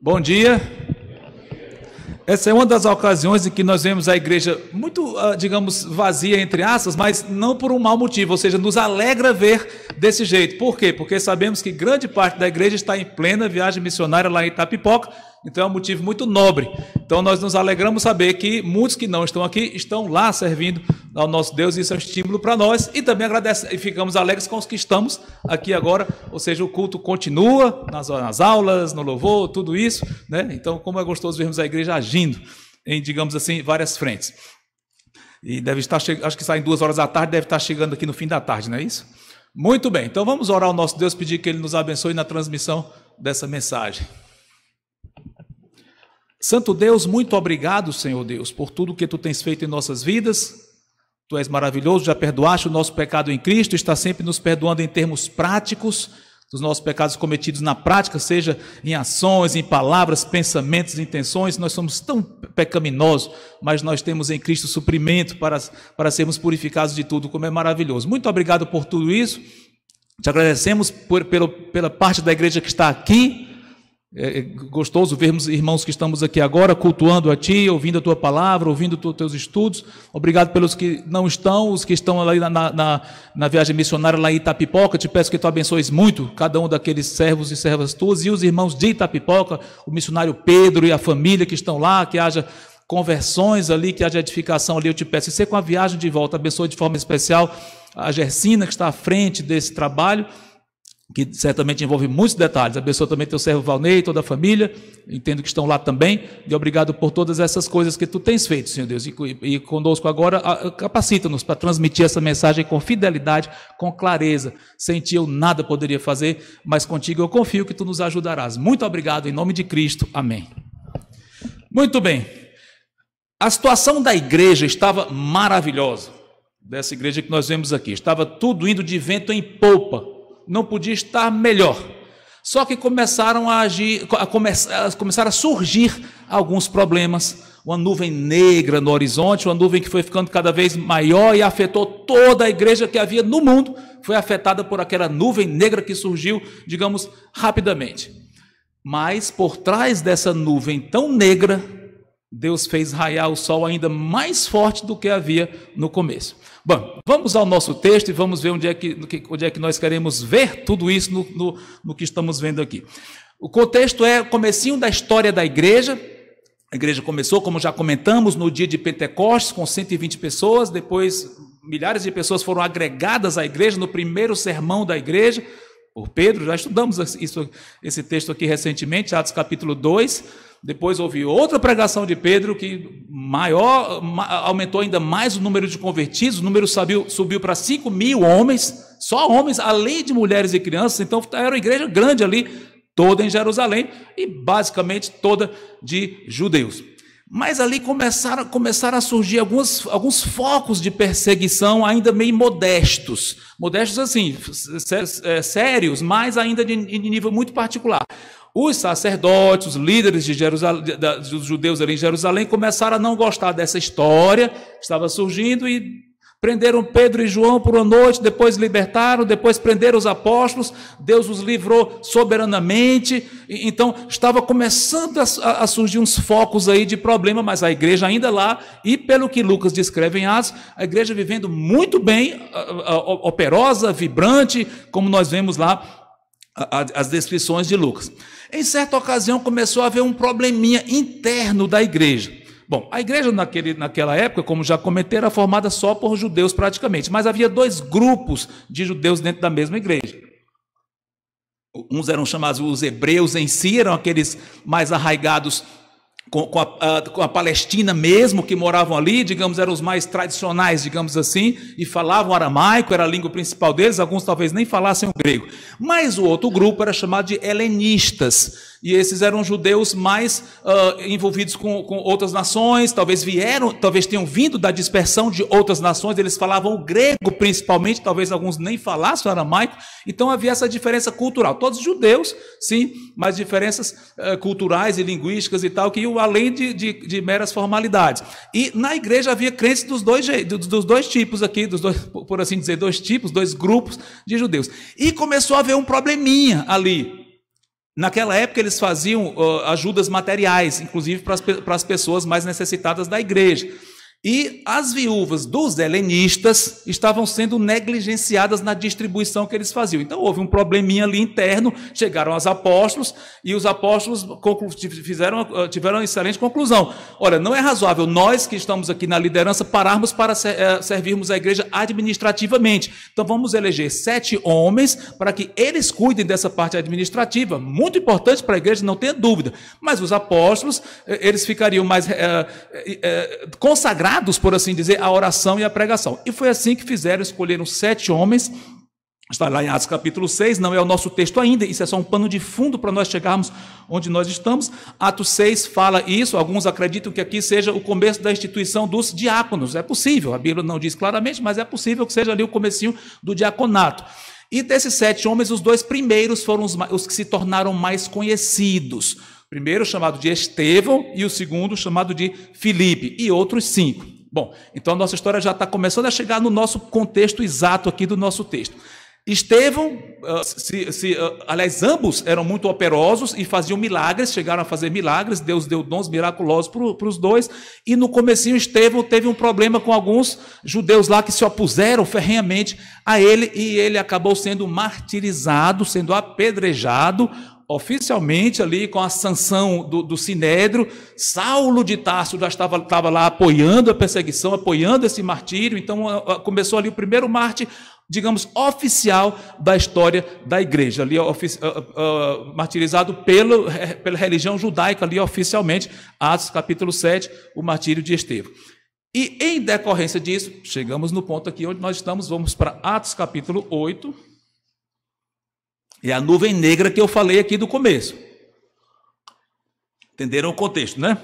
Bom dia. Essa é uma das ocasiões em que nós vemos a igreja muito, digamos, vazia, entre aspas, mas não por um mau motivo, ou seja, nos alegra ver desse jeito. Por quê? Porque sabemos que grande parte da igreja está em plena viagem missionária lá em Itapipoca, então é um motivo muito nobre. Então nós nos alegramos saber que muitos que não estão aqui estão lá servindo ao nosso Deus, e isso é um estímulo para nós, e também agradecemos e ficamos alegres com os que estamos aqui agora, ou seja, o culto continua nas aulas, no louvor, tudo isso, né? Então, como é gostoso vermos a igreja agindo em, digamos assim, várias frentes. E deve estar chegando, acho que sai em 2 horas da tarde, deve estar chegando aqui no fim da tarde, não é isso? Muito bem, então vamos orar ao nosso Deus, pedir que Ele nos abençoe na transmissão dessa mensagem. Santo Deus, muito obrigado, Senhor Deus, por tudo que Tu tens feito em nossas vidas. Tu és maravilhoso, já perdoaste o nosso pecado em Cristo, está sempre nos perdoando em termos práticos, dos nossos pecados cometidos na prática, seja em ações, em palavras, pensamentos, intenções. Nós somos tão pecaminosos, mas nós temos em Cristo suprimento para sermos purificados de tudo, como é maravilhoso. Muito obrigado por tudo isso, te agradecemos pela parte da igreja que está aqui. É gostoso vermos irmãos que estamos aqui agora cultuando a Ti, ouvindo a Tua palavra, ouvindo os Teus estudos. Obrigado pelos que não estão, os que estão ali na viagem missionária lá em Itapipoca. Te peço que Tu abençoes muito cada um daqueles servos e servas Tuas e os irmãos de Itapipoca, o missionário Pedro e a família que estão lá, que haja conversões ali, que haja edificação ali. Eu te peço, e ser com a viagem de volta, abençoe de forma especial a Gersina, que está à frente desse trabalho, que certamente envolve muitos detalhes. Abençoa também teu servo Valnei, toda a família, entendo que estão lá também, e obrigado por todas essas coisas que Tu tens feito, Senhor Deus, e conosco agora, capacita-nos para transmitir essa mensagem com fidelidade, com clareza. Sem Ti eu nada poderia fazer, mas contigo eu confio que Tu nos ajudarás. Muito obrigado, em nome de Cristo, amém. Muito bem, a situação da igreja estava maravilhosa, dessa igreja que nós vemos aqui, estava tudo indo de vento em popa, não podia estar melhor. Só que começaram a surgir alguns problemas. Uma nuvem negra no horizonte, uma nuvem que foi ficando cada vez maior e afetou toda a igreja que havia no mundo. Foi afetada por aquela nuvem negra que surgiu, digamos, rapidamente. Mas por trás dessa nuvem tão negra, Deus fez raiar o sol ainda mais forte do que havia no começo. Bom, vamos ao nosso texto e vamos ver onde é que nós queremos ver tudo isso no que estamos vendo aqui. O contexto é o comecinho da história da igreja. A igreja começou, como já comentamos, no dia de Pentecostes, com 120 pessoas. Depois, milhares de pessoas foram agregadas à igreja no primeiro sermão da igreja, por Pedro. Já estudamos esse texto aqui recentemente, Atos capítulo 2. Depois houve outra pregação de Pedro que aumentou ainda mais o número de convertidos. O número subiu para 5.000 homens, só homens, além de mulheres e crianças. Então era uma igreja grande ali, toda em Jerusalém e basicamente toda de judeus. Mas ali começaram a surgir alguns focos de perseguição ainda meio modestos assim, sérios, mas ainda de nível muito particular. Os sacerdotes, os líderes dos judeus ali em Jerusalém começaram a não gostar dessa história que estava surgindo e prenderam Pedro e João por uma noite, depois libertaram, depois prenderam os apóstolos. Deus os livrou soberanamente. Então estava começando a surgir uns focos aí de problema, mas a igreja ainda lá, e pelo que Lucas descreve em Atos, a igreja vivendo muito bem, operosa, vibrante, como nós vemos lá as descrições de Lucas. Em certa ocasião começou a haver um probleminha interno da igreja. Bom, a igreja naquela época, como já comentei, era formada só por judeus praticamente, mas havia 2 grupos de judeus dentro da mesma igreja. Uns eram chamados os hebreus em si, eram aqueles mais arraigados com a Palestina mesmo, que moravam ali, digamos, eram os mais tradicionais, digamos assim, e falavam aramaico, era a língua principal deles. Alguns talvez nem falassem o grego. Mas o outro grupo era chamado de helenistas, e esses eram judeus mais envolvidos com outras nações, talvez tenham vindo da dispersão de outras nações. Eles falavam o grego principalmente, talvez alguns nem falassem o aramaico. Então havia essa diferença cultural. Todos judeus, sim, mas diferenças culturais e linguísticas e tal, que iam além de meras formalidades. E na igreja havia crentes dos dois tipos aqui, por assim dizer, 2 tipos, 2 grupos de judeus. E começou a haver um probleminha ali, Naquela época eles faziam ajudas materiais, inclusive para as pessoas mais necessitadas da igreja. E as viúvas dos helenistas estavam sendo negligenciadas na distribuição que eles faziam. Então houve um probleminha ali interno, chegaram aos apóstolos, e os apóstolos tiveram uma excelente conclusão. Olha, não é razoável nós que estamos aqui na liderança pararmos para servirmos a igreja administrativamente. Então vamos eleger 7 homens para que eles cuidem dessa parte administrativa, muito importante para a igreja, não tenha dúvida. Mas os apóstolos, eles ficariam mais consagrados, por assim dizer, a oração e a pregação. E foi assim que fizeram, escolheram 7 homens, está lá em Atos capítulo 6, não é o nosso texto ainda, isso é só um pano de fundo para nós chegarmos onde nós estamos. Atos 6 fala isso, alguns acreditam que aqui seja o começo da instituição dos diáconos, é possível, a Bíblia não diz claramente, mas é possível que seja ali o comecinho do diaconato. E desses 7 homens, os 2 primeiros foram os que se tornaram mais conhecidos. O primeiro chamado de Estevão e o segundo chamado de Filipe, e outros 5. Bom, então a nossa história já está começando a chegar no nosso contexto exato aqui do nosso texto. Estevão, aliás, ambos eram muito operosos e faziam milagres, chegaram a fazer milagres, Deus deu dons miraculosos para os dois, e no comecinho Estevão teve um problema com alguns judeus lá que se opuseram ferrenhamente a ele, e ele acabou sendo martirizado, sendo apedrejado, oficialmente ali com a sanção do Sinédrio. Saulo de Tarso já estava lá apoiando a perseguição, apoiando esse martírio, então começou ali o primeiro mártir, digamos, oficial da história da igreja, ali martirizado pela religião judaica, ali oficialmente, Atos capítulo 7, o martírio de Estevão. E em decorrência disso, chegamos no ponto aqui onde nós estamos, vamos para Atos capítulo 8, é a nuvem negra que eu falei aqui do começo. Entenderam o contexto, né?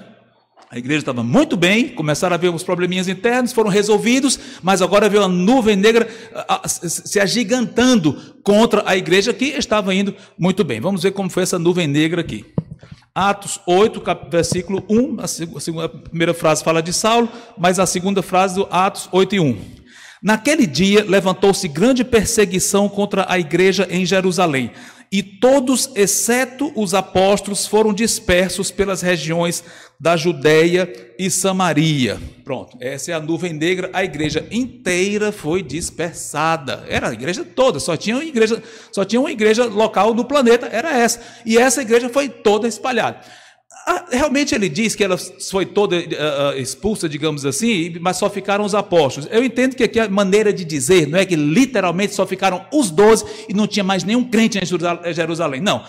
A igreja estava muito bem, começaram a ver uns probleminhas internos, foram resolvidos, mas agora veio a nuvem negra se agigantando contra a igreja que estava indo muito bem. Vamos ver como foi essa nuvem negra aqui. Atos 8, versículo 1, a primeira frase fala de Saulo, mas a segunda frase do Atos 8 e 1. Naquele dia levantou-se grande perseguição contra a igreja em Jerusalém, e todos, exceto os apóstolos, foram dispersos pelas regiões da Judeia e Samaria. Pronto, essa é a nuvem negra, a igreja inteira foi dispersada. Era a igreja toda, só tinha uma igreja local no planeta, era essa. E essa igreja foi toda espalhada. Realmente ele diz que ela foi toda expulsa, digamos assim, mas só ficaram os apóstolos. Eu entendo que aqui a maneira de dizer não é que literalmente só ficaram os 12 e não tinha mais nenhum crente em Jerusalém. Não.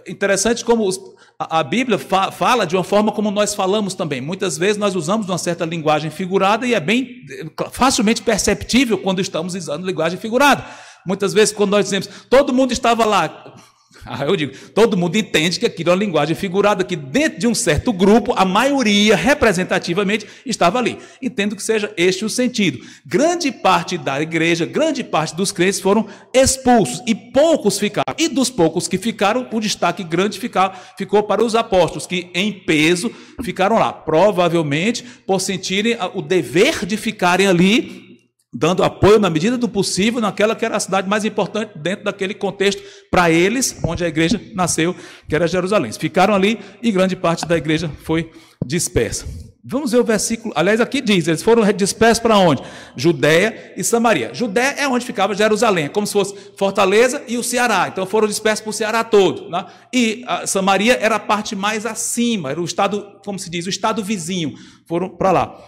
Interessante como a Bíblia fala de uma forma como nós falamos também. Muitas vezes nós usamos uma certa linguagem figurada e é bem facilmente perceptível quando estamos usando linguagem figurada. Muitas vezes quando nós dizemos, todo mundo estava lá... eu digo, todo mundo entende que aquilo é uma linguagem figurada, que dentro de um certo grupo, a maioria, representativamente, estava ali. Entendo que seja este o sentido. Grande parte da igreja, grande parte dos crentes foram expulsos, e poucos ficaram. E dos poucos que ficaram, o destaque grande ficou para os apóstolos, que em peso ficaram lá, provavelmente por sentirem o dever de ficarem ali, dando apoio na medida do possível naquela que era a cidade mais importante dentro daquele contexto para eles, onde a igreja nasceu, que era Jerusalém. Ficaram ali e grande parte da igreja foi dispersa. Vamos ver o versículo, aliás aqui diz, eles foram dispersos para onde? Judeia e Samaria. Judeia é onde ficava Jerusalém, como se fosse Fortaleza e o Ceará, então foram dispersos para o Ceará todo, né? E a Samaria era a parte mais acima, era o estado, como se diz, o estado vizinho, foram para lá.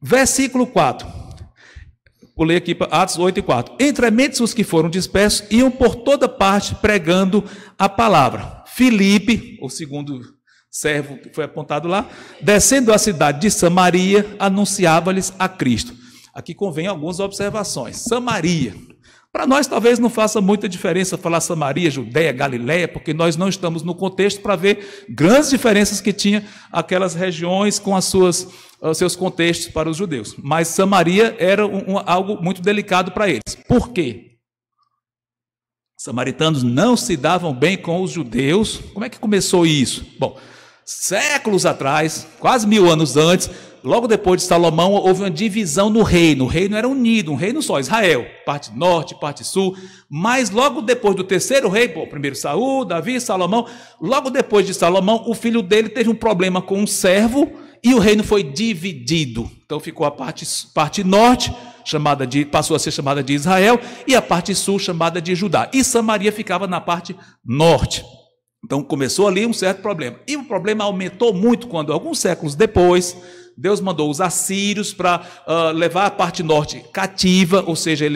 Versículo 4. Vou ler aqui para Atos 8 e 4. Entrementes os que foram dispersos iam por toda parte pregando a palavra. Filipe, o segundo servo que foi apontado lá, descendo à cidade de Samaria, anunciava-lhes a Cristo. Aqui convém algumas observações. Samaria. Para nós talvez não faça muita diferença falar Samaria, Judeia, Galileia, porque nós não estamos no contexto para ver grandes diferenças que tinha aquelas regiões com os seus contextos para os judeus. Mas Samaria era algo muito delicado para eles. Por quê? Os samaritanos não se davam bem com os judeus. Como é que começou isso? Bom, séculos atrás, quase 1000 anos antes, logo depois de Salomão, houve uma divisão no reino. O reino era unido, um reino só, Israel, parte norte, parte sul. Mas logo depois do terceiro rei, primeiro Saul, Davi, Salomão, logo depois de Salomão, o filho dele teve um problema com um servo e o reino foi dividido. Então ficou a parte norte, passou a ser chamada de Israel, e a parte sul chamada de Judá. E Samaria ficava na parte norte. Então começou ali um certo problema. E o problema aumentou muito quando, alguns séculos depois, Deus mandou os assírios para levar a parte norte cativa, ou seja,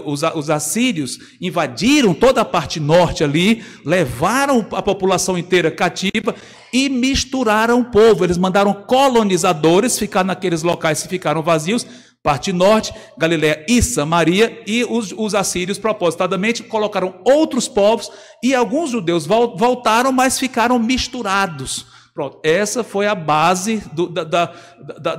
os assírios invadiram toda a parte norte ali, levaram a população inteira cativa e misturaram o povo. Eles mandaram colonizadores ficar naqueles locais que ficaram vazios, parte norte, Galileia e Samaria, e os assírios propositadamente colocaram outros povos, e alguns judeus voltaram, mas ficaram misturados. Pronto, essa foi a base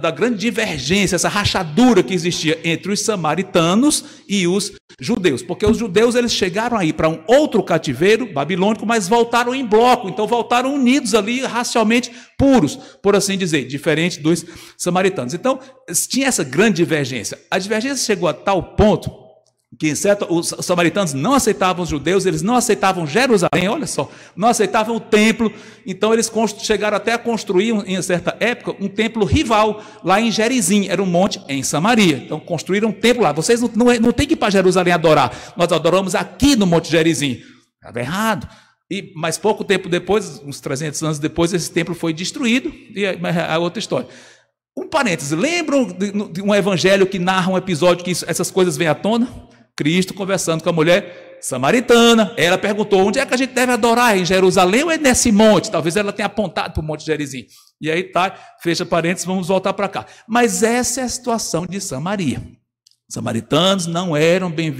da grande divergência, essa rachadura que existia entre os samaritanos e os judeus, porque os judeus eles chegaram aí para um outro cativeiro babilônico, mas voltaram em bloco, então voltaram unidos ali, racialmente puros, por assim dizer, diferente dos samaritanos. Então, tinha essa grande divergência. A divergência chegou a tal ponto que os samaritanos não aceitavam os judeus, eles não aceitavam Jerusalém, olha só, não aceitavam o templo, então eles chegaram até a construir, em certa época, um templo rival, lá em Gerizim, era um monte em Samaria, então construíram um templo lá. Vocês não têm que ir para Jerusalém adorar, nós adoramos aqui no Monte Gerizim. Estava errado. Mas pouco tempo depois, uns 300 anos depois, esse templo foi destruído, e é outra história. Um parêntese, lembram de um evangelho que narra um episódio que essas coisas vêm à tona? Cristo conversando com a mulher samaritana, ela perguntou, onde é que a gente deve adorar, em Jerusalém ou é nesse monte? Talvez ela tenha apontado para o Monte Gerizim. E aí tá, fecha parênteses, vamos voltar para cá. Mas essa é a situação de Samaria. Os samaritanos não eram bem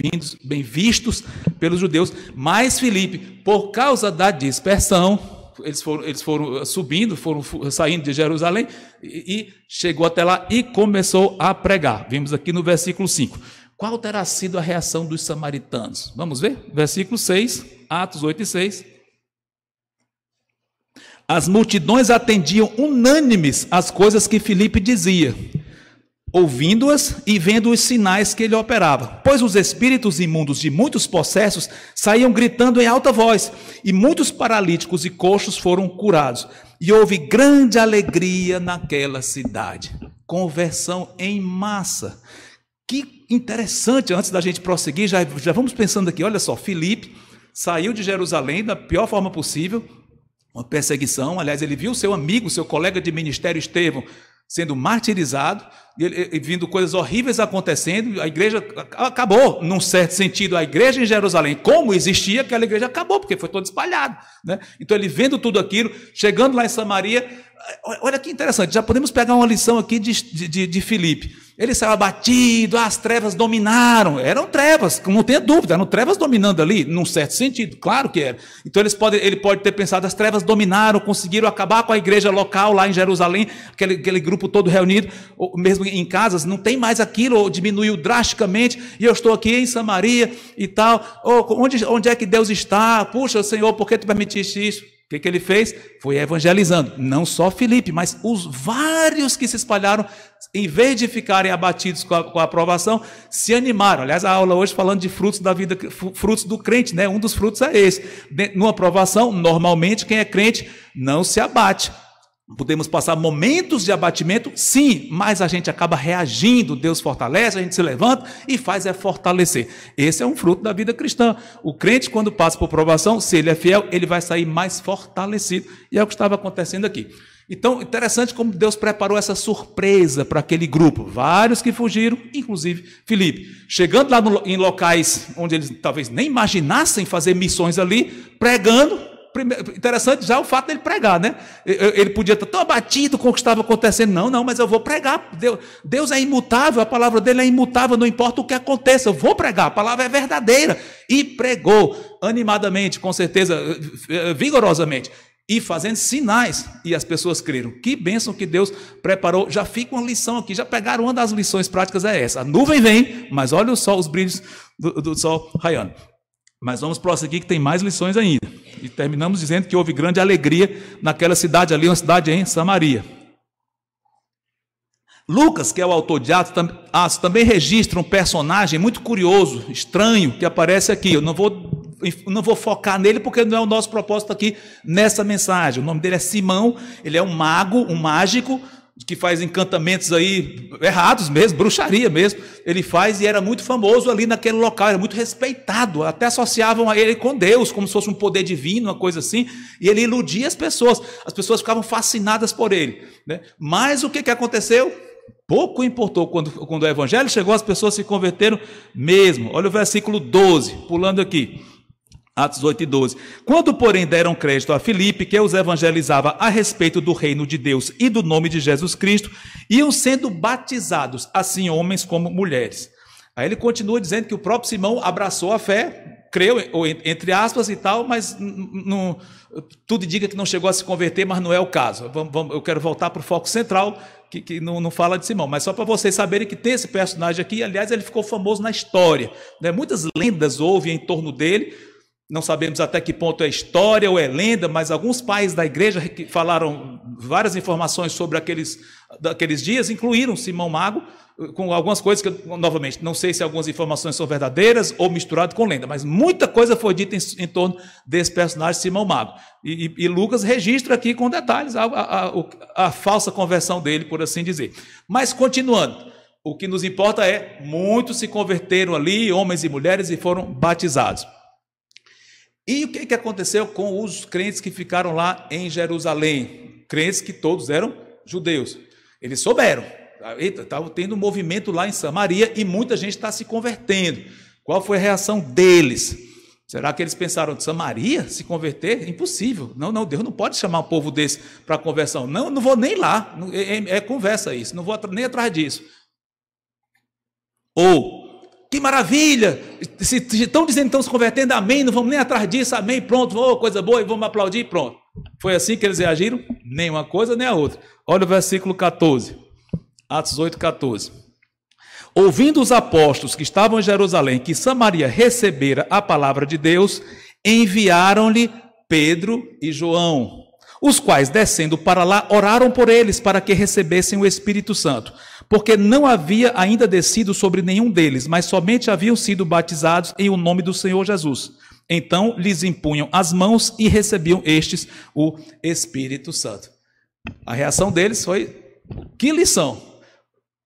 vistos pelos judeus, mas Filipe, por causa da dispersão, eles foram subindo, foram saindo de Jerusalém, e chegou até lá e começou a pregar. Vimos aqui no versículo 5. Qual terá sido a reação dos samaritanos? Vamos ver? Versículo 6, Atos 8 e 6. As multidões atendiam unânimes às coisas que Filipe dizia, ouvindo-as e vendo os sinais que ele operava. Pois os espíritos imundos de muitos possessos saíam gritando em alta voz, e muitos paralíticos e coxos foram curados. E houve grande alegria naquela cidade. Conversão em massa. Que interessante, antes da gente prosseguir, já vamos pensando aqui, olha só, Filipe saiu de Jerusalém da pior forma possível, uma perseguição, aliás, ele viu seu amigo, seu colega de ministério Estevão, sendo martirizado, e vindo coisas horríveis acontecendo, a igreja acabou, num certo sentido, a igreja em Jerusalém, como existia, aquela igreja acabou, porque foi toda espalhada, né? Então ele vendo tudo aquilo, chegando lá em Samaria, olha que interessante, já podemos pegar uma lição aqui de Filipe. Ele saiu abatido, as trevas dominaram, eram trevas, não tenha dúvida, eram trevas dominando ali, num certo sentido, claro que era. Então ele pode ter pensado, as trevas dominaram, conseguiram acabar com a igreja local lá em Jerusalém, aquele grupo todo reunido, ou mesmo em casas, não tem mais aquilo, ou diminuiu drasticamente, e eu estou aqui em Samaria e tal, onde é que Deus está? Puxa, Senhor, por que tu permitiste isso? O que ele fez? Foi evangelizando, não só Filipe, mas os vários que se espalharam, em vez de ficarem abatidos com a aprovação, se animaram. Aliás, a aula hoje falando de frutos da vida, frutos do crente, né? Um dos frutos é esse. Numa aprovação, normalmente quem é crente não se abate. Podemos passar momentos de abatimento, sim, mas a gente acaba reagindo, Deus fortalece, a gente se levanta e faz fortalecer. Esse é um fruto da vida cristã. O crente, quando passa por provação, se ele é fiel, ele vai sair mais fortalecido. E é o que estava acontecendo aqui. Então, interessante como Deus preparou essa surpresa para aquele grupo. Vários que fugiram, inclusive Filipe. Chegando lá em locais onde eles talvez nem imaginassem fazer missões ali, pregando. Interessante já o fato dele pregar, né? Ele podia estar tão abatido com o que estava acontecendo. Não, mas eu vou pregar. Deus é imutável, a palavra dele é imutável, não importa o que aconteça, eu vou pregar, a palavra é verdadeira. E pregou animadamente, com certeza, vigorosamente, e fazendo sinais, e as pessoas creram. Que bênção que Deus preparou. Já fica uma lição aqui, já pegaram uma das lições práticas, é essa. A nuvem vem, mas olha o sol, os brilhos do sol raiando. Mas vamos prosseguir que tem mais lições ainda. E terminamos dizendo que houve grande alegria naquela cidade ali, uma cidade em Samaria. Lucas, que é o autor de Atos, também registra um personagem muito curioso, estranho, que aparece aqui. Eu não vou focar nele porque não é o nosso propósito aqui nessa mensagem. O nome dele é Simão, ele é um mago, um mágico, que faz encantamentos aí errados mesmo, bruxaria mesmo. Ele faz e era muito famoso ali naquele local, era muito respeitado, até associavam a ele com Deus, como se fosse um poder divino, uma coisa assim, e ele iludia as pessoas ficavam fascinadas por ele, né? Mas o que aconteceu? Pouco importou quando o evangelho chegou, as pessoas se converteram mesmo. Olha o versículo 12, pulando aqui. Atos 8 e 12. Quando, porém, deram crédito a Filipe, que os evangelizava a respeito do reino de Deus e do nome de Jesus Cristo, iam sendo batizados, assim homens como mulheres. Aí ele continua dizendo que o próprio Simão abraçou a fé, creu, entre aspas e tal, mas tudo indica que não chegou a se converter, mas não é o caso. Eu quero voltar para o foco central, que não fala de Simão, mas só para vocês saberem que tem esse personagem aqui. Aliás, ele ficou famoso na história, né? Muitas lendas houve em torno dele. Não sabemos até que ponto é história ou é lenda, mas alguns pais da igreja que falaram várias informações sobre aqueles dias, incluíram Simão Mago, com algumas coisas que, novamente, não sei se algumas informações são verdadeiras ou misturadas com lenda, mas muita coisa foi dita em torno desse personagem Simão Mago. E Lucas registra aqui com detalhes a falsa conversão dele, por assim dizer. Mas continuando, o que nos importa é, muitos se converteram ali, homens e mulheres, e foram batizados. E o que aconteceu com os crentes que ficaram lá em Jerusalém? Crentes que todos eram judeus. Eles souberam. Estava tendo um movimento lá em Samaria e muita gente está se convertendo. Qual foi a reação deles? Será que eles pensaram, Samaria se converter? Impossível. Não, Deus não pode chamar um povo desse para conversão. Não vou nem lá. É conversa isso. Não vou nem atrás disso. Ou, que maravilha, se estão dizendo que estão se convertendo, amém, não vamos nem atrás disso, amém, pronto, coisa boa, e vamos aplaudir, pronto. Foi assim que eles reagiram? Nem uma coisa, nem a outra. Olha o versículo 14, Atos 8, 14. Ouvindo os apóstolos que estavam em Jerusalém, que Samaria recebera a palavra de Deus, enviaram-lhe Pedro e João, os quais, descendo para lá, oraram por eles para que recebessem o Espírito Santo, porque não havia ainda descido sobre nenhum deles, mas somente haviam sido batizados em o nome do Senhor Jesus. Então lhes impunham as mãos e recebiam estes o Espírito Santo. A reação deles foi, que lição?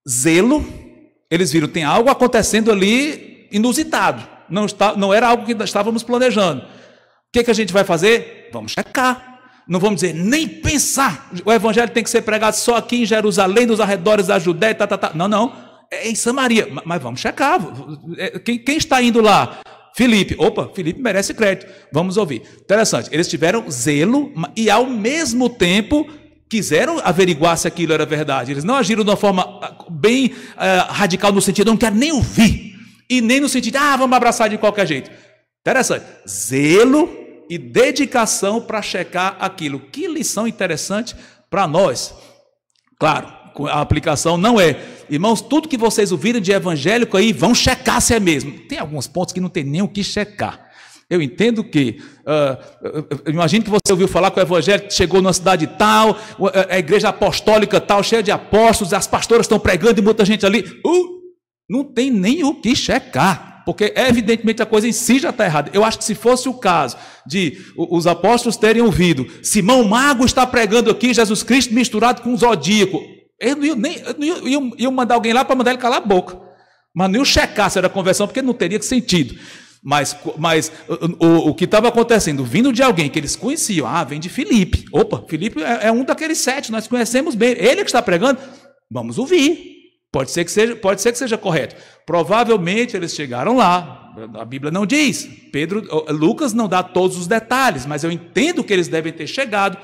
Zelo. Eles viram, tem algo acontecendo ali inusitado, não era algo que estávamos planejando. O que a gente vai fazer? Vamos checar. Não vamos dizer, nem pensar, o evangelho tem que ser pregado só aqui em Jerusalém, nos arredores da Judéia, Não, é em Samaria, mas vamos checar. Quem está indo lá? Filipe. Opa, Filipe merece crédito, vamos ouvir. Interessante, eles tiveram zelo e ao mesmo tempo quiseram averiguar se aquilo era verdade. Eles não agiram de uma forma bem radical, no sentido, não quero nem ouvir, e nem no sentido, vamos abraçar de qualquer jeito. Interessante, zelo e dedicação para checar aquilo. Que lição interessante para nós. Claro, a aplicação não é, irmãos, tudo que vocês ouviram de evangélico aí, vão checar se é mesmo. Tem alguns pontos que não tem nem o que checar. Eu entendo que, imagino que você ouviu falar que o evangelho chegou numa cidade tal, a igreja apostólica tal, cheia de apóstolos, as pastoras estão pregando e muita gente ali. Não tem nem o que checar. Porque, evidentemente, a coisa em si já está errada. Eu acho que se fosse o caso de os apóstolos terem ouvido, Simão Mago está pregando aqui Jesus Cristo misturado com Zodíaco, eu não ia mandar alguém lá para mandar ele calar a boca. Mas não ia checar se era conversão, porque não teria sentido. Mas o que estava acontecendo, vindo de alguém que eles conheciam, vem de Filipe. Opa, Filipe é um daqueles 7, nós conhecemos bem. Ele que está pregando, vamos ouvir. Pode ser que seja correto. Provavelmente eles chegaram lá. A Bíblia não diz. Lucas não dá todos os detalhes, mas eu entendo que eles devem ter chegado,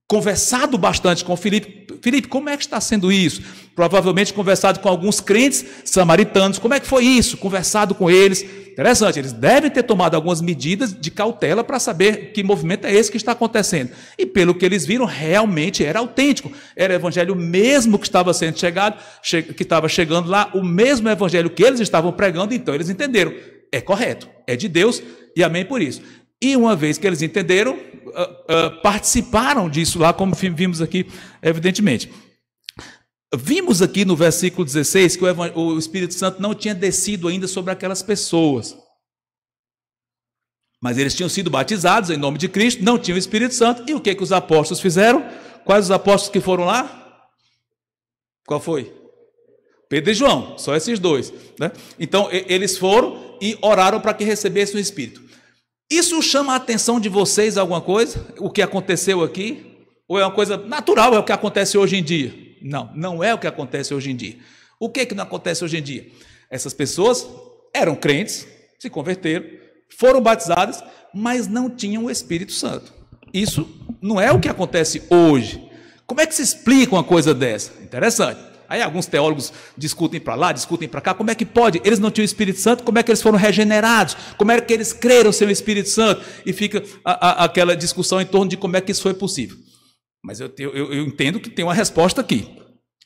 conversado bastante com Filipe. Filipe, como é que está sendo isso? Provavelmente conversado com alguns crentes samaritanos. Como é que foi isso? Conversado com eles. Interessante, eles devem ter tomado algumas medidas de cautela para saber que movimento é esse que está acontecendo. E pelo que eles viram, realmente era autêntico. Era o evangelho mesmo que estava sendo que estava chegando lá, o mesmo evangelho que eles estavam pregando, então eles entenderam. É correto, é de Deus e amém por isso. E uma vez que eles entenderam, participaram disso lá, como vimos aqui, evidentemente. Vimos aqui no versículo 16 que o Espírito Santo não tinha descido ainda sobre aquelas pessoas. Mas eles tinham sido batizados em nome de Cristo, não tinham o Espírito Santo. E o que os apóstolos fizeram? Quais os apóstolos que foram lá? Qual foi? Pedro e João, só esses dois, né? Então eles foram e oraram para que recebessem o Espírito. Isso chama a atenção de vocês alguma coisa? O que aconteceu aqui? Ou é uma coisa natural, é o que acontece hoje em dia? Não, não é o que acontece hoje em dia. O que não acontece hoje em dia? Essas pessoas eram crentes, se converteram, foram batizadas, mas não tinham o Espírito Santo. Isso não é o que acontece hoje. Como é que se explica uma coisa dessa? Interessante. Aí alguns teólogos discutem para lá, discutem para cá. Como é que pode? Eles não tinham o Espírito Santo, como é que eles foram regenerados? Como é que eles creram sem o Espírito Santo? E fica aquela discussão em torno de como é que isso foi possível. Mas eu entendo que tem uma resposta aqui.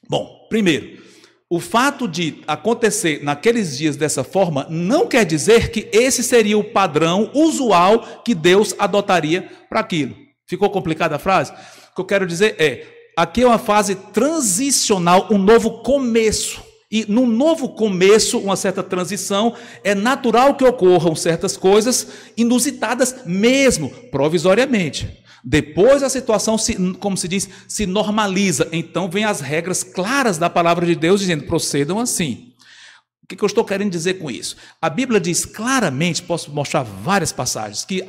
Bom, primeiro, o fato de acontecer naqueles dias dessa forma não quer dizer que esse seria o padrão usual que Deus adotaria para aquilo. Ficou complicada a frase? O que eu quero dizer aqui é uma fase transicional, um novo começo. E no novo começo, uma certa transição, é natural que ocorram certas coisas inusitadas mesmo, provisoriamente. Depois a situação, como se diz, se normaliza. Então vem as regras claras da palavra de Deus dizendo, procedam assim. O que eu estou querendo dizer com isso? A Bíblia diz claramente, posso mostrar várias passagens, que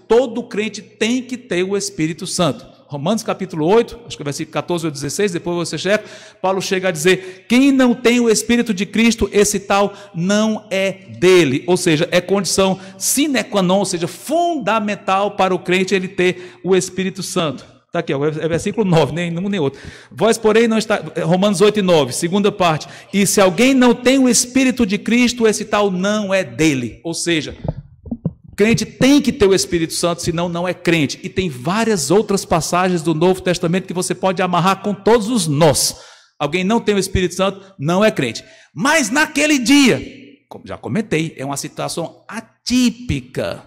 todo crente tem que ter o Espírito Santo. Romanos capítulo 8, acho que é versículo 14 ou 16, depois você checa, Paulo chega a dizer, quem não tem o Espírito de Cristo, esse tal não é dele. Ou seja, é condição sine qua non, ou seja, fundamental para o crente ele ter o Espírito Santo. Está aqui, é versículo 9, nem um nem outro. Vós, porém, não está... Romanos 8 e 9, segunda parte. E se alguém não tem o Espírito de Cristo, esse tal não é dele. Ou seja, crente tem que ter o Espírito Santo, senão não é crente. E tem várias outras passagens do Novo Testamento que você pode amarrar com todos os nós. Alguém não tem o Espírito Santo, não é crente. Mas naquele dia, como já comentei, é uma situação atípica.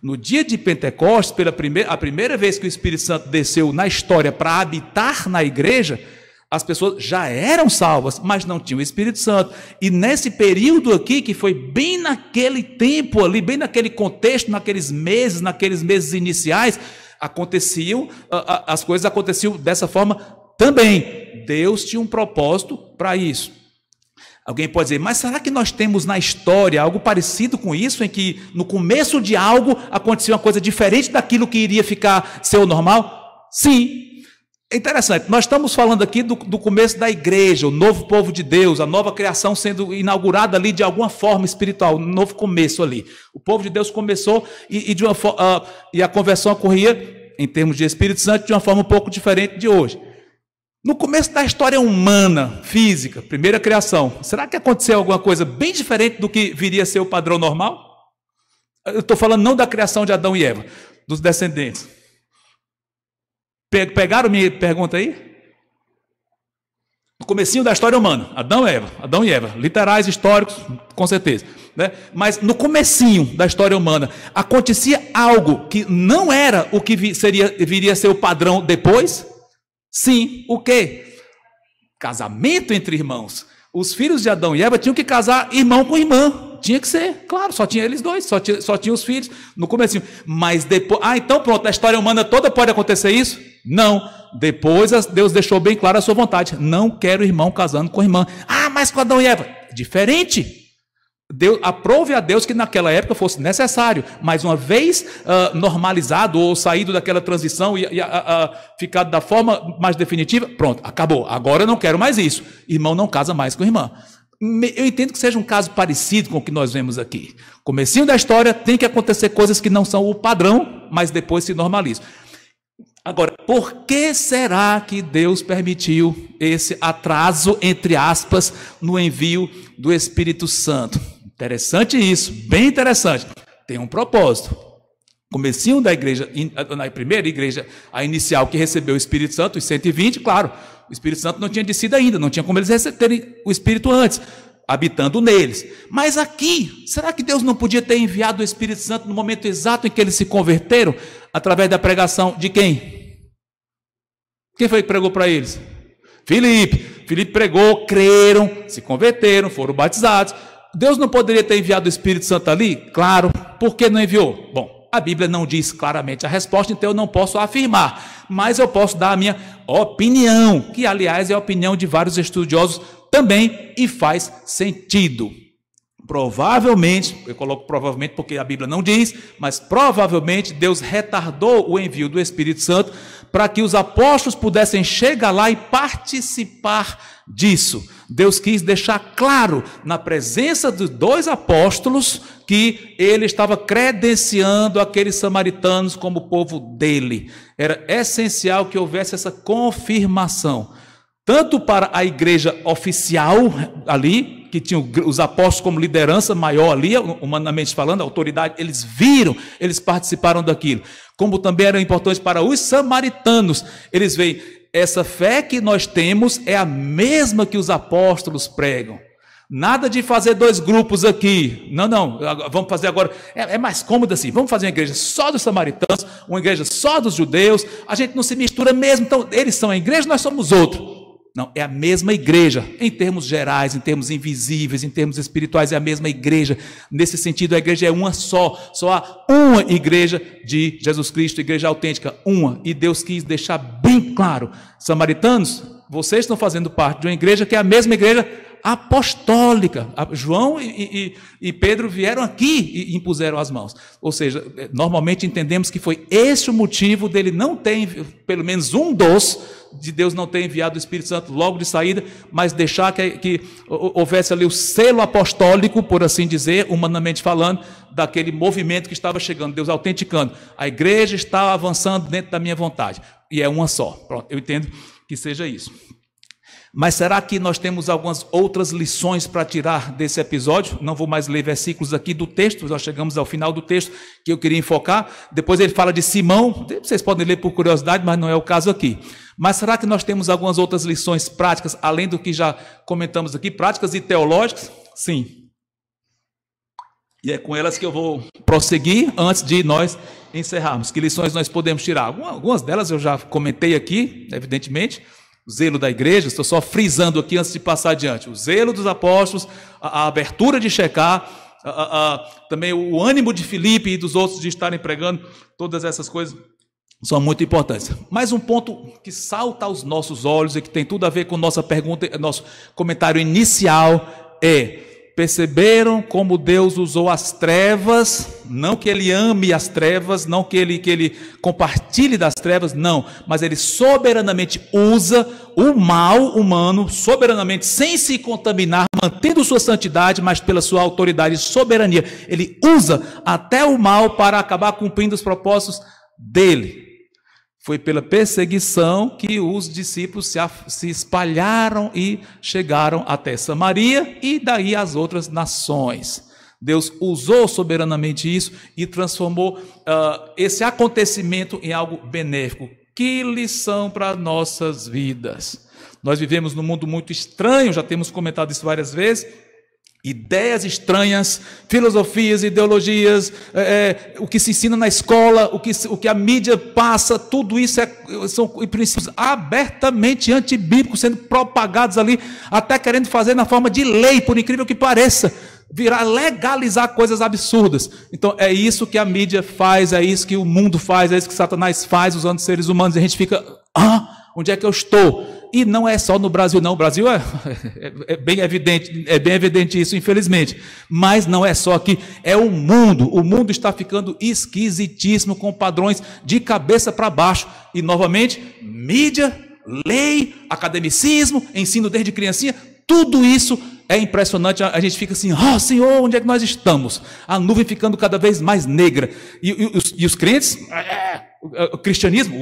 No dia de Pentecostes, a primeira vez que o Espírito Santo desceu na história para habitar na igreja, as pessoas já eram salvas, mas não tinham o Espírito Santo. E nesse período aqui, que foi bem naquele tempo ali, bem naquele contexto, naqueles meses iniciais, as coisas aconteciam dessa forma também. Deus tinha um propósito para isso. Alguém pode dizer, mas será que nós temos na história algo parecido com isso, em que no começo de algo aconteceu uma coisa diferente daquilo que iria ser o normal? Sim. É interessante, nós estamos falando aqui do começo da igreja, o novo povo de Deus, a nova criação sendo inaugurada ali de alguma forma espiritual, um novo começo ali. O povo de Deus começou e a conversão ocorria, em termos de Espírito Santo, de uma forma um pouco diferente de hoje. No começo da história humana, física, primeira criação, será que aconteceu alguma coisa bem diferente do que viria a ser o padrão normal? Eu estou falando não da criação de Adão e Eva, dos descendentes. Pegaram minha pergunta aí? No comecinho da história humana, Adão e Eva, literais, históricos, com certeza, né? Mas no comecinho da história humana, acontecia algo que não era o que viria a ser o padrão depois? Sim, o quê? Casamento entre irmãos. Os filhos de Adão e Eva tinham que casar irmão com irmã. Tinha que ser, claro, só tinha eles dois, só tinha os filhos no comecinho. Mas depois, então pronto, a história humana toda pode acontecer isso? Não. Depois Deus deixou bem claro a sua vontade. Não quero irmão casando com irmã. Ah, mas com Adão e Eva. Diferente. Aprove a Deus que naquela época fosse necessário, mas uma vez normalizado ou saído daquela transição e ficado da forma mais definitiva, pronto, acabou, agora eu não quero mais isso, irmão não casa mais com irmã. Eu entendo que seja um caso parecido com o que nós vemos aqui. Comecinho da história, tem que acontecer coisas que não são o padrão, mas depois se normalizam. Agora, por que será que Deus permitiu esse atraso, entre aspas, no envio do Espírito Santo? Interessante isso, bem interessante. Tem um propósito. Comecinho da igreja, na primeira igreja, a inicial que recebeu o Espírito Santo, os 120, claro, o Espírito Santo não tinha descido ainda, não tinha como eles receberem o Espírito antes, habitando neles. Mas aqui, será que Deus não podia ter enviado o Espírito Santo no momento exato em que eles se converteram, através da pregação de quem? Quem foi que pregou para eles? Filipe. Filipe pregou, creram, se converteram, foram batizados. Deus não poderia ter enviado o Espírito Santo ali? Claro. Por que não enviou? Bom, a Bíblia não diz claramente a resposta, então eu não posso afirmar, mas eu posso dar a minha opinião, que aliás é a opinião de vários estudiosos também, e faz sentido. Provavelmente, eu coloco provavelmente porque a Bíblia não diz, mas provavelmente Deus retardou o envio do Espírito Santo para que os apóstolos pudessem chegar lá e participar disso. Deus quis deixar claro, na presença dos dois apóstolos, que ele estava credenciando aqueles samaritanos como povo dele. Era essencial que houvesse essa confirmação, tanto para a igreja oficial ali, que tinha os apóstolos como liderança maior ali, humanamente falando, a autoridade, eles viram, eles participaram daquilo, como também era importante para os samaritanos. Eles veem, essa fé que nós temos é a mesma que os apóstolos pregam. Nada de fazer dois grupos aqui. Não, vamos fazer agora, é mais cômodo assim, vamos fazer uma igreja só dos samaritanos, uma igreja só dos judeus, a gente não se mistura mesmo, então eles são a igreja, nós somos outro. Não, é a mesma igreja, em termos gerais, em termos invisíveis, em termos espirituais, é a mesma igreja. Nesse sentido, a igreja é uma só há uma igreja de Jesus Cristo, igreja autêntica, uma. E Deus quis deixar bem claro, samaritanos, vocês estão fazendo parte de uma igreja que é a mesma igreja apostólica. João e Pedro vieram aqui e impuseram as mãos. Ou seja, normalmente entendemos que foi esse o motivo dele não ter, pelo menos um de Deus não ter enviado o Espírito Santo logo de saída, mas deixar que houvesse ali o selo apostólico, por assim dizer, humanamente falando, daquele movimento que estava chegando, Deus autenticando. A igreja está avançando dentro da minha vontade, e é uma só. Pronto, eu entendo que seja isso. Mas será que nós temos algumas outras lições para tirar desse episódio? Não vou mais ler versículos aqui do texto, nós chegamos ao final do texto que eu queria enfocar. Depois ele fala de Simão, vocês podem ler por curiosidade, mas não é o caso aqui. Mas será que nós temos algumas outras lições práticas, além do que já comentamos aqui, práticas e teológicas? Sim. E é com elas que eu vou prosseguir antes de nós encerrarmos. Que lições nós podemos tirar? Algumas delas eu já comentei aqui, evidentemente. O zelo da igreja, estou só frisando aqui antes de passar adiante. O zelo dos apóstolos, a abertura de checar, também o ânimo de Filipe e dos outros de estarem pregando, todas essas coisas são muito importantes. Mas um ponto que salta aos nossos olhos e que tem tudo a ver com nossa pergunta, nosso comentário inicial é: perceberam como Deus usou as trevas? Não que ele ame as trevas, não que ele compartilhe das trevas, não, mas ele soberanamente usa o mal humano, soberanamente, sem se contaminar, mantendo sua santidade, mas pela sua autoridade e soberania, ele usa até o mal para acabar cumprindo os propósitos dele. Foi pela perseguição que os discípulos se espalharam e chegaram até Samaria e daí as outras nações. Deus usou soberanamente isso e transformou esse acontecimento em algo benéfico. Que lição para nossas vidas! Nós vivemos num mundo muito estranho, já temos comentado isso várias vezes. Ideias estranhas, filosofias, ideologias, o que se ensina na escola, o que a mídia passa, tudo isso são princípios abertamente antibíblicos sendo propagados ali, até querendo fazer na forma de lei, por incrível que pareça, legalizar coisas absurdas. Então é isso que a mídia faz, é isso que o mundo faz, é isso que Satanás faz usando seres humanos, e a gente fica, onde é que eu estou? E não é só no Brasil, não. O Brasil é bem evidente isso, infelizmente. Mas não é só aqui, é o mundo. O mundo está ficando esquisitíssimo, com padrões de cabeça para baixo. E, novamente, mídia, lei, academicismo, ensino desde criancinha, tudo isso é impressionante. A gente fica assim, Senhor, onde é que nós estamos? A nuvem ficando cada vez mais negra. E os crentes... O cristianismo,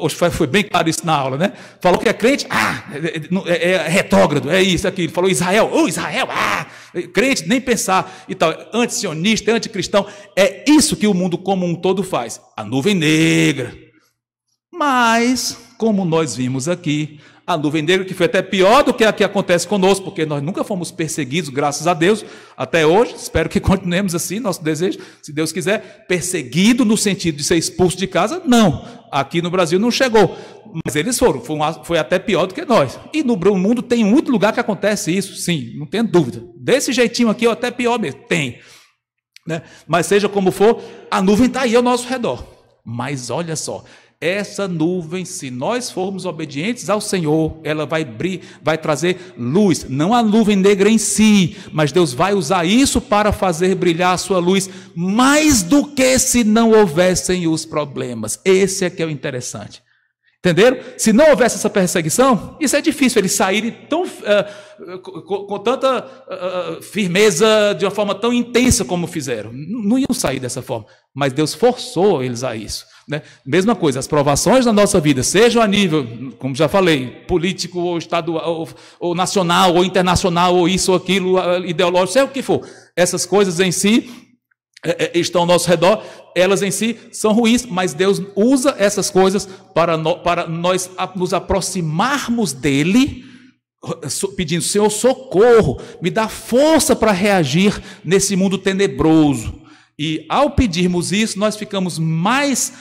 hoje foi bem claro isso na aula, né? Falou que é crente, é retrógrado, é isso, aquilo. Falou Israel, crente, nem pensar e tal, antisionista, anticristão. É isso que o mundo como um todo faz, a nuvem negra. Mas como nós vimos aqui, a nuvem negra, que foi até pior do que a que acontece conosco, porque nós nunca fomos perseguidos, graças a Deus, até hoje, espero que continuemos assim, nosso desejo, se Deus quiser, perseguido no sentido de ser expulso de casa, não, aqui no Brasil não chegou, mas eles foram, foi até pior do que nós, e no mundo tem muito lugar que acontece isso, sim, não tenho dúvida, desse jeitinho aqui, ou até pior mesmo, tem, né? Mas seja como for, a nuvem está aí ao nosso redor, mas olha só, essa nuvem, se nós formos obedientes ao Senhor, ela vai trazer luz, não a nuvem negra em si, mas Deus vai usar isso para fazer brilhar a sua luz, mais do que se não houvessem os problemas. Esse é que é o interessante. Entenderam? Se não houvesse essa perseguição, isso é difícil, eles saírem com tanta firmeza, de uma forma tão intensa como fizeram. Não iam sair dessa forma, mas Deus forçou eles a isso. Né? Mesma coisa, as provações na nossa vida, sejam a nível, como já falei, político, ou estadual, ou nacional, ou internacional, ou isso ou aquilo, ideológico, seja o que for, essas coisas em si estão ao nosso redor, elas em si são ruins, mas Deus usa essas coisas para nós nos aproximarmos dEle, pedindo: Senhor, socorro, me dá força para reagir nesse mundo tenebroso. E ao pedirmos isso, nós ficamos mais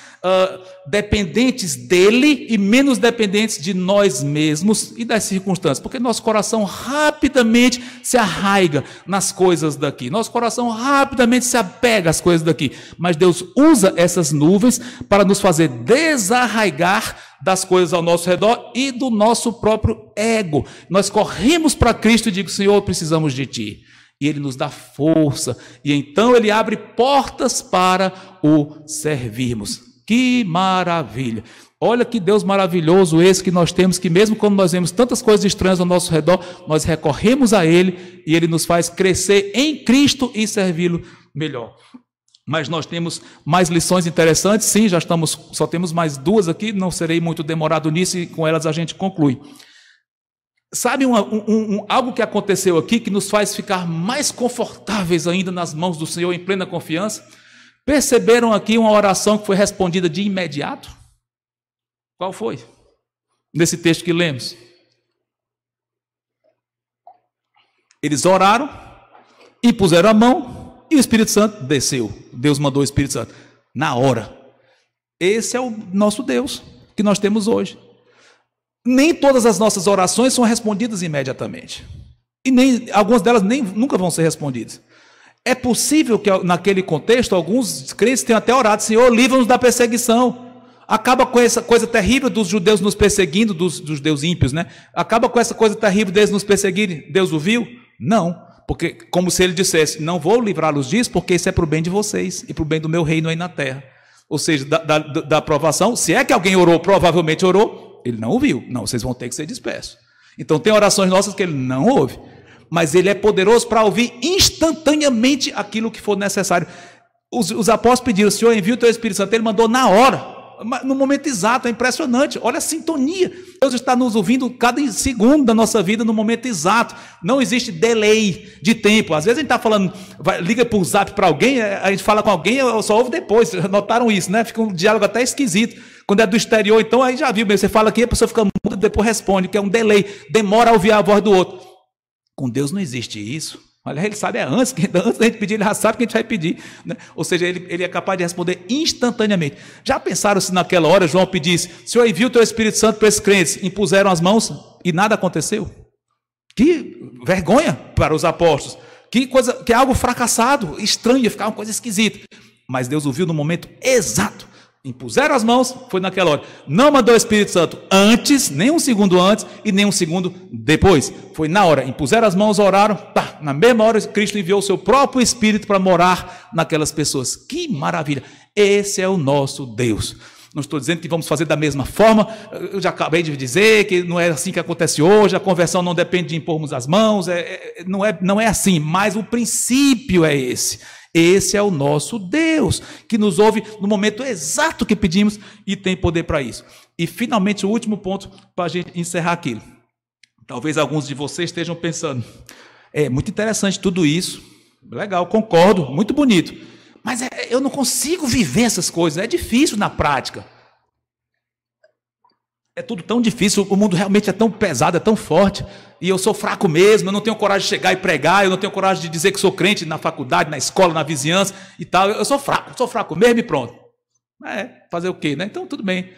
dependentes dele e menos dependentes de nós mesmos e das circunstâncias, porque nosso coração rapidamente se arraiga nas coisas daqui, nosso coração rapidamente se apega às coisas daqui, mas Deus usa essas nuvens para nos fazer desarraigar das coisas ao nosso redor e do nosso próprio ego. Nós corremos para Cristo e digo: Senhor, precisamos de Ti. E Ele nos dá força, e então Ele abre portas para o servirmos. Que maravilha! Olha que Deus maravilhoso esse que nós temos, que mesmo quando nós vemos tantas coisas estranhas ao nosso redor, nós recorremos a Ele, e Ele nos faz crescer em Cristo e servi-lo melhor. Mas nós temos mais lições interessantes, sim, só temos mais duas aqui, não serei muito demorado nisso, e com elas a gente conclui. Sabe algo que aconteceu aqui que nos faz ficar mais confortáveis ainda nas mãos do Senhor em plena confiança? Perceberam aqui uma oração que foi respondida de imediato? Qual foi? Nesse texto que lemos. Eles oraram, impuseram a mão e o Espírito Santo desceu. Deus mandou o Espírito Santo na hora. Esse é o nosso Deus que nós temos hoje. Nem todas as nossas orações são respondidas imediatamente. E nem algumas delas nunca vão ser respondidas. É possível que naquele contexto alguns crentes tenham até orado: Senhor, livra-nos da perseguição. Acaba com essa coisa terrível dos judeus nos perseguindo, dos judeus ímpios, né? Acaba com essa coisa terrível deles nos perseguirem. Deus o viu? Não. Porque, como se ele dissesse: não vou livrá-los disso, porque isso é para o bem de vocês e para o bem do meu reino aí na terra. Ou seja, da aprovação, se é que alguém orou, provavelmente orou, ele não ouviu. Não, vocês vão ter que ser dispersos. Então tem orações nossas que ele não ouve, mas ele é poderoso para ouvir instantaneamente aquilo que for necessário. Os apóstolos pediram: Senhor, envia o teu Espírito Santo. Ele mandou na hora, no momento exato. É impressionante, olha a sintonia. Deus está nos ouvindo cada segundo da nossa vida, no momento exato. Não existe delay de tempo. Às vezes a gente está falando, liga por zap para alguém, a gente fala com alguém, só ouve depois. Notaram isso, né? Fica um diálogo até esquisito. Quando é do exterior, então, aí já viu mesmo. Você fala aqui, a pessoa fica muda, depois responde, que é um delay. Demora a ouvir a voz do outro. Com Deus não existe isso. Olha, Ele sabe antes da gente pedir, Ele já sabe que a gente vai pedir. Né? Ou seja, ele é capaz de responder instantaneamente. Já pensaram se naquela hora João pedisse: Senhor, envia o teu Espírito Santo para esses crentes? Impuseram as mãos e nada aconteceu? Que vergonha para os apóstolos. Que é algo fracassado, estranho, ia ficar uma coisa esquisita. Mas Deus ouviu no momento exato. Impuseram as mãos, foi naquela hora. Não mandou o Espírito Santo antes, nem um segundo antes e nem um segundo depois. Foi na hora. Impuseram as mãos, oraram. Na mesma hora, Cristo enviou o seu próprio Espírito para morar naquelas pessoas. Que maravilha! Esse é o nosso Deus. Não estou dizendo que vamos fazer da mesma forma. Eu já acabei de dizer que não é assim que acontece hoje. A conversão não depende de impormos as mãos. Não é assim, mas o princípio é esse. Esse é o nosso Deus, que nos ouve no momento exato que pedimos e tem poder para isso. E, finalmente, o último ponto para a gente encerrar aquilo. Talvez alguns de vocês estejam pensando: é muito interessante tudo isso, legal, concordo, muito bonito, mas eu não consigo viver essas coisas, é difícil na prática. é tudo tão difícil, o mundo realmente é tão pesado, é tão forte, e eu sou fraco mesmo, eu não tenho coragem de chegar e pregar, eu não tenho coragem de dizer que sou crente na faculdade, na escola, na vizinhança e tal, eu sou fraco mesmo e pronto. Fazer o quê, né? Então tudo bem.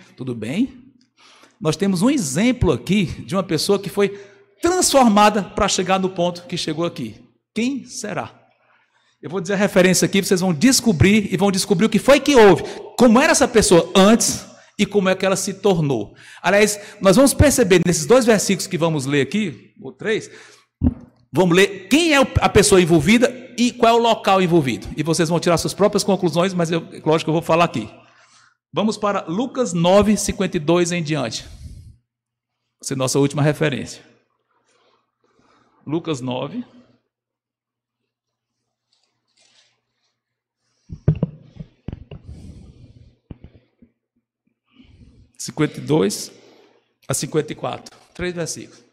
Nós temos um exemplo aqui de uma pessoa que foi transformada para chegar no ponto que chegou aqui. Quem será? Eu vou dizer a referência aqui, vocês vão descobrir o que foi que houve, como era essa pessoa antes e como é que ela se tornou. Aliás, nós vamos perceber nesses 2 versículos que vamos ler aqui, ou 3, vamos ler quem é a pessoa envolvida e qual é o local envolvido. E vocês vão tirar suas próprias conclusões, mas lógico que eu vou falar aqui. Vamos para Lucas 9, 52 em diante. Essa é a nossa última referência. Lucas 9. (52 a 54). 3 versículos.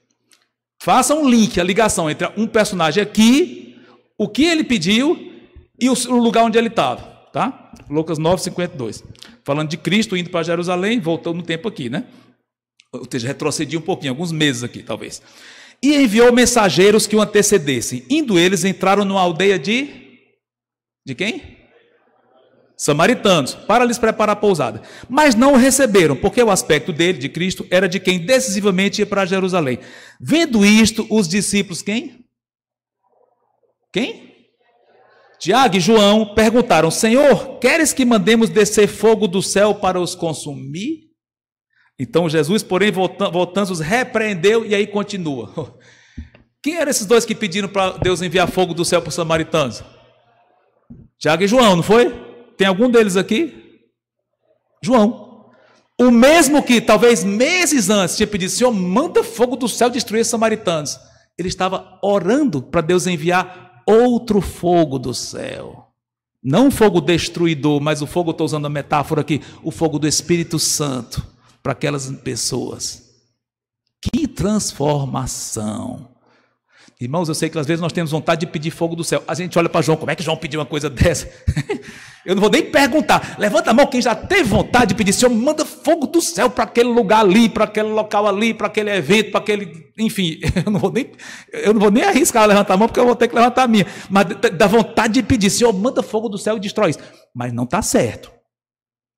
Faça um link, a ligação entre um personagem aqui, o que ele pediu e o lugar onde ele estava. Tá? Lucas 9, 52. Falando de Cristo indo para Jerusalém, voltou no tempo aqui, né? Ou seja, retrocedi um pouquinho, alguns meses aqui, talvez. E enviou mensageiros que o antecedessem. Indo eles, entraram numa aldeia de quem? Samaritanos, para lhes preparar a pousada. Mas não o receberam, porque o aspecto dele, de Cristo, era de quem decisivamente ia para Jerusalém. Vendo isto, os discípulos, quem? Tiago e João perguntaram: Senhor, queres que mandemos descer fogo do céu para os consumir? Então Jesus, porém, voltando, os repreendeu e aí continua. Quem eram esses 2 que pediram para Deus enviar fogo do céu para os samaritanos? Tiago e João, não foi? Tem algum deles aqui? João. O mesmo que talvez meses antes tinha pedido: Senhor, manda fogo do céu destruir os samaritanos. Ele estava orando para Deus enviar outro fogo do céu. Não um fogo destruidor, mas o fogo, estou usando a metáfora aqui, o fogo do Espírito Santo para aquelas pessoas. Que transformação! Irmãos, eu sei que às vezes nós temos vontade de pedir fogo do céu. A gente olha para João, como é que João pediu uma coisa dessa? Eu não vou nem perguntar. Levanta a mão quem já teve vontade de pedir: Senhor, manda fogo do céu para aquele lugar ali, para aquele local ali, para aquele evento, para aquele... Enfim, eu não vou nem arriscar levantar a mão, porque eu vou ter que levantar a minha. Mas dá vontade de pedir: Senhor, manda fogo do céu e destrói isso. Mas não está certo.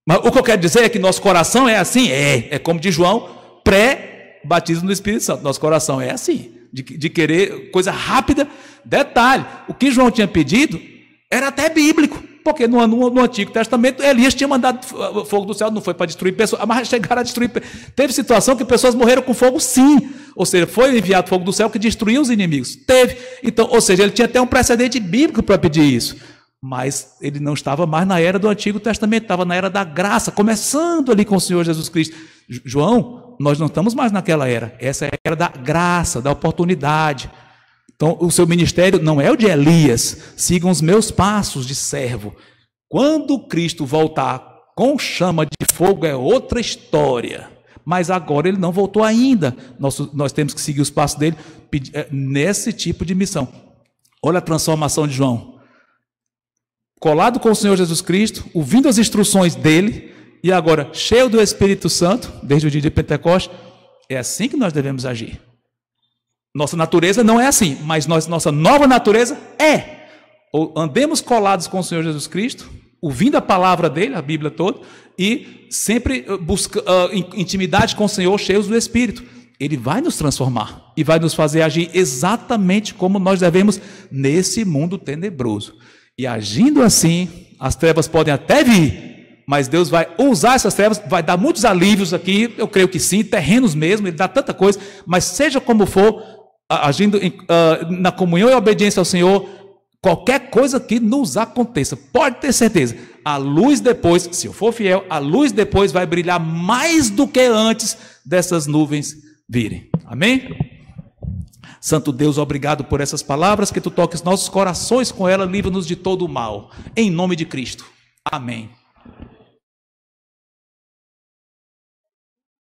Mas o que eu quero dizer é que nosso coração é assim, é como de João, pré-batismo do Espírito Santo. Nosso coração é assim, de querer coisa rápida. Detalhe, o que João tinha pedido era até bíblico, porque no Antigo Testamento Elias tinha mandado fogo do céu, não foi para destruir pessoas, mas chegaram a destruir. Teve situação que pessoas morreram com fogo, sim. Ou seja, foi enviado fogo do céu que destruía os inimigos. Teve. Então, ou seja, ele tinha até um precedente bíblico para pedir isso. Mas ele não estava mais na era do Antigo Testamento, estava na era da graça, começando ali com o Senhor Jesus Cristo. João, nós não estamos mais naquela era. Essa é a era da graça, da oportunidade. Então, o seu ministério não é o de Elias. Sigam os meus passos de servo. Quando Cristo voltar com chama de fogo, é outra história. Mas agora ele não voltou ainda. Nós temos que seguir os passos dele nesse tipo de missão. Olha a transformação de João. Colado com o Senhor Jesus Cristo, ouvindo as instruções dele, e agora cheio do Espírito Santo, desde o dia de Pentecostes. É assim que nós devemos agir. Nossa natureza não é assim, mas nossa nova natureza é. Andemos colados com o Senhor Jesus Cristo, ouvindo a palavra dele, a Bíblia toda, e sempre intimidade com o Senhor, cheios do Espírito. Ele vai nos transformar e vai nos fazer agir exatamente como nós devemos nesse mundo tenebroso. E agindo assim, as trevas podem até vir, mas Deus vai usar essas trevas, vai dar muitos alívios aqui, eu creio que sim, terrenos mesmo, Ele dá tanta coisa, mas seja como for, agindo na comunhão e obediência ao Senhor, qualquer coisa que nos aconteça, pode ter certeza, a luz depois, se eu for fiel, a luz depois vai brilhar mais do que antes dessas nuvens virem. Amém? Santo Deus, obrigado por essas palavras, que tu toques nossos corações com ela, livra-nos de todo o mal, em nome de Cristo. Amém.